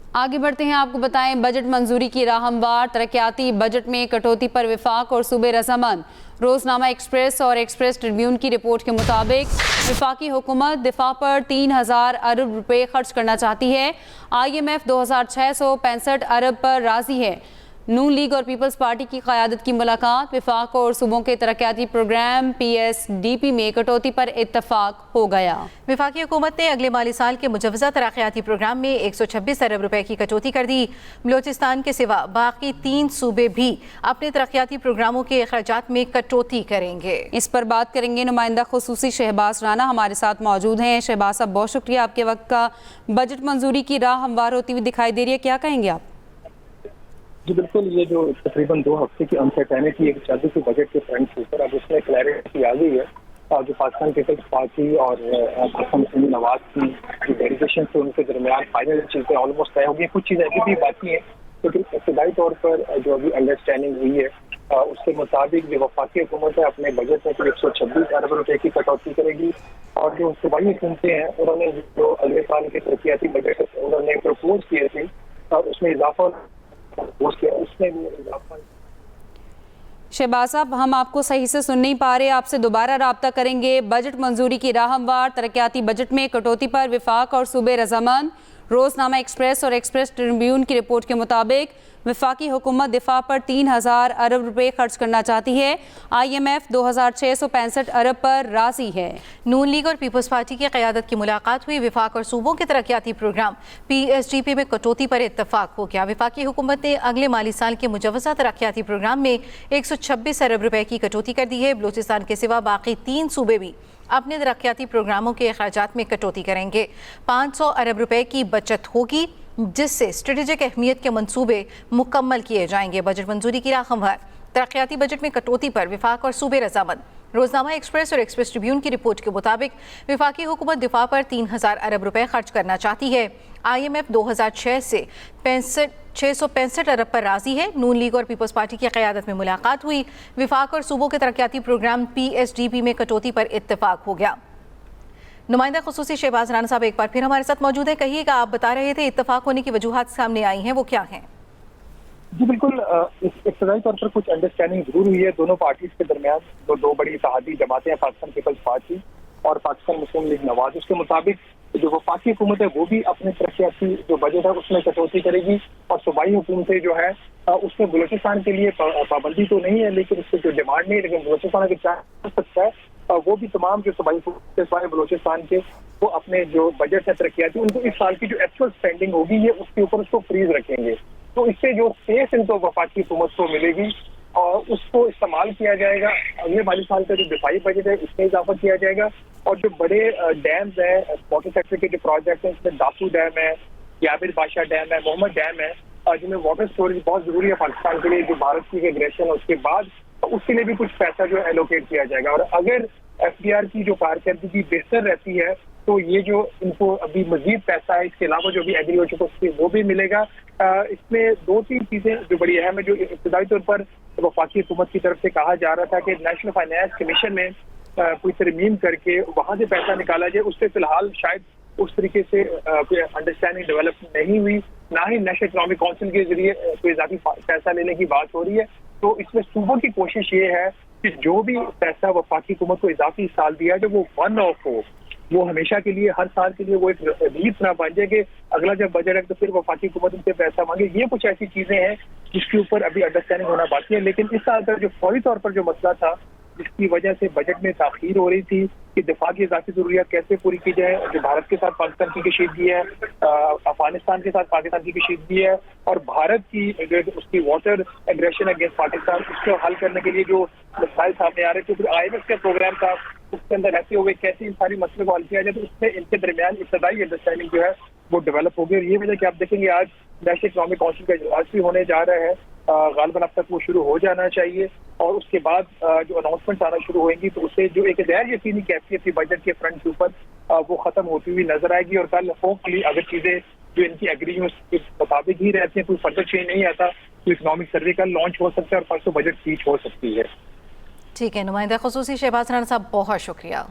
आगे बढ़ते हैं, आपको बताएं बजट मंजूरी की राह हमवार। तरक्याती बजट में कटौती पर विफाक और सूबे रजामंद। रोजनामा एक्सप्रेस और एक्सप्रेस ट्रिब्यून की रिपोर्ट के मुताबिक विफाकी हुकूमत दिफा पर 3000 अरब रुपए खर्च करना चाहती है। IMF 2665 अरब पर राजी है। नून लीग और पीपल्स पार्टी की क़यादत की मुलाकात। विफाक और सूबों के तरक्याती प्रोग्राम PSDP में कटौती पर इत्तफाक हो गया। विफाकी हुकूमत ने अगले माली साल के मुजवजा तरक्याती प्रोग्राम में 126 अरब रुपए की कटौती कर दी। बलोचिस्तान के सिवा बाकी 3 सूबे भी अपने तरक्याती प्रोग्रामों के अखराजात में कटौती करेंगे। इस पर बात करेंगे, नुमाइंदा खुसूसी शहबाज राना हमारे साथ मौजूद हैं। शहबाज साहब, बहुत शुक्रिया आपके वक्त का। बजट मंजूरी की राह हमवार होती हुई दिखाई दे रही है, क्या कहेंगे आप? जी बिल्कुल, ये जो तकरीबन 2 हफ्ते की अनसर्टेनिटी एक चल रही बजट के फ्रंट के ऊपर, अब उसमें क्लैरिटी आ गई है। और जो पाकिस्तान पीपल्स पार्टी और पाकिस्तान मुस्लिम नवाज की जो डेलीगेशन थे उनके दरमियान फाइनल चीज़ें ऑलमोस्ट तय हो गई। कुछ चीज़ें अभी भी बाकी हैं, क्योंकि इब्तदाई तौर पर जो अभी अंडरस्टैंडिंग हुई है उसके मुताबिक जो वफाकी हुकूमत है अपने बजट में 126 अरब रुपए की कटौती करेगी। और जो सूबाई हुकूमतें हैं उन्होंने जो अगले साल के तरक्याती बजट उन्होंने प्रपोज किए थे उसमें इजाफा शहबाज साहब, हम आपको सही से सुन नहीं पा रहे, आपसे दोबारा राब्ता करेंगे। बजट मंजूरी की राह हमवार। तरक्याती बजट में कटौती पर विफाक और सूबे रजामंद। रोजनामा एक्सप्रेस और एक्सप्रेस ट्रिब्यून की रिपोर्ट के मुताबिक विफाकी हुकूमत दिफा पर 3000 अरब रुपए खर्च करना चाहती है। IMF 2665 अरब पर राजी है। नून लीग और पीपल्स पार्टी की क़यादत की मुलाकात हुई। विफाक और सूबों के तरक्याती प्रोग्राम PSDP में कटौती पर इत्तफाक हो गया। विफाकी हुकूमत ने अगले माली साल के मुजवजा तरक्याती प्रोग्राम में 126 अरब रुपए की कटौती कर दी है। बलोचिस्तान के सिवा बाकी 3 सूबे भी अपने तरक्याती प्रोग्रामों के अखराजात में कटौती करेंगे। 500 अरब रुपए की बचत होगी, जिससे स्ट्रेटेजिक अहमियत के मंसूबे मुकम्मल किए जाएंगे। बजट मंजूरी की राह हमवार। तरक्याती बजट में कटौती पर विफाक और सूबे रजामंद। रोजनामा एक्सप्रेस और एक्सप्रेस ट्रिब्यून की रिपोर्ट के मुताबिक विफाकी हुकूमत दिफा पर 3000 अरब रुपए खर्च करना चाहती है। IMF 2006 से 665 अरब पर राजी है। नून लीग और पीपल्स पार्टी की क़यादत में मुलाकात हुई। विफाक और सूबों के तरक्याती प्रोग्राम PSDP में कटौती पर इत्तफाक हो गया। नुमाइंदा खुसूसी शहबाज राना साहब एक बार फिर हमारे साथ मौजूद है। कहिएगा, आप बता रहे थे इत्तफाक होने की वजूहात सामने आई हैं, वो क्या हैं? जी बिल्कुल, इब्तदाई तौर पर कुछ अंडरस्टैंडिंग जरूर हुई है दोनों पार्टीज के दरमियान। दो बड़ी इत्तेहादी जमातें हैं, पाकिस्तान पीपल्स पार्टी और पाकिस्तान मुस्लिम लीग नवाज। उसके मुताबिक जो वफाकी हुकूमत है वो भी अपने तरक्याती जो बजट है उसमें कटौती करेगी। और सूबाई हुकूमतें जो है उसमें बलोचिस्तान के लिए पाबंदी तो नहीं है, लेकिन उससे जो डिमांड नहीं है, लेकिन बलोचिस्तान अगर चाह सकता है वो भी तमाम जो सूबाई हुकूमतें बलोचिस्तान के वो अपने जो बजट है तरक्याती उनको इस साल की जो एक्चुअल स्पेंडिंग होगी ये उसके ऊपर उसको फ्रीज रखेंगे। तो इससे जो स्पेस इनको वफाकी हुकूमत को मिलेगी और उसको इस्तेमाल किया जाएगा। अगले माली साल का जो दिफाई बजट है उसमें इजाफा किया जाएगा। और जो बड़े डैम्स हैं, वाटर सेक्टर के जो प्रोजेक्ट हैं, इसमें दासू डैम है, याबिर बादशाह डैम है, मोहम्मद डैम है, जिनमें वाटर स्टोरेज बहुत जरूरी है पाकिस्तान के लिए, जो भारत की एग्रेशन है उसके बाद उसके लिए भी कुछ पैसा जो एलोकेट किया जाएगा। और अगर FDR की जो कारकर्दगी बेहतर रहती है तो ये जो इनको अभी मजीद पैसा है, इसके अलावा जो भी एग्री हो चुका है वो भी मिलेगा। इसमें 2-3 चीजें जो बड़ी अहम है, जो इब्तदाई तौर पर वफाकी हुकूमत की तरफ से कहा जा रहा था कि नेशनल फाइनेंस कमीशन में कोई तरमीम करके वहां से पैसा निकाला जाए, उससे फिलहाल शायद उस तरीके से कोई अंडरस्टैंडिंग डेवलप नहीं हुई। ना ही नेशनल इकनॉमिक काउंसिल के जरिए कोई इजाफी पैसा लेने की बात हो रही है। तो इसमें सूबों की कोशिश ये है कि जो भी पैसा वफाकी हुकूमत को इजाफी साल दिया है, जो वो वन ऑफ हो, वो हमेशा के लिए हर साल के लिए वो एक रीत ना बन जाए कि अगला जब बजट है तो फिर वफाकी हुकूमत उनसे पैसा मांगे। ये कुछ ऐसी चीजें हैं जिसके ऊपर अभी अंडरस्टैंडिंग होना बाकी है। लेकिन इस साल का जो फौरी तौर पर जो मसला था जिसकी वजह से बजट में ताखीर हो रही थी कि दिफा की इजाफी जरूरियात कैसे पूरी की जाए, जो भारत के साथ पाकिस्तान की कशीदगी है, अफगानिस्तान के साथ पाकिस्तान की कशीदगी है, और भारत की उसकी वाटर एग्रेशन अगेंस्ट पाकिस्तान, उसको हल करने के लिए जो मसाइल सामने आ रहे थे, फिर IMF का प्रोग्राम था, उसके अंदर रहते हुए कैसे इन सारी मसले को हल किया जाए, तो उसमें इनके दरमियान इब्तदाई अंडरस्टैंडिंग जो है वो डेवलप हो गई। और ये वजह कि आप देखेंगे आज नेशनल इकनॉमिक काउंसिल का इजलास भी होने जा रहा है, गालिबन अब तक वो शुरू हो जाना चाहिए। और उसके बाद जो अनाउंसमेंट आना शुरू होंगी तो उससे जो एक गैर यकीनी कैफियत थी बजट के फ्रंट के ऊपर वो खत्म होती हुई नजर आएगी। और कल होपफुली अगर चीजें जो इनकी एग्री उसके मुताबिक ही रहती है, कोई फर्दर चेंज नहीं आता, तो इकनॉमिक सर्वे कल लॉन्च हो सकता है और परसों बजट स्पीच हो सकती है। ठीक है, नुमाइंदा खुसूसी शहबाज राना साहब, बहुत शुक्रिया।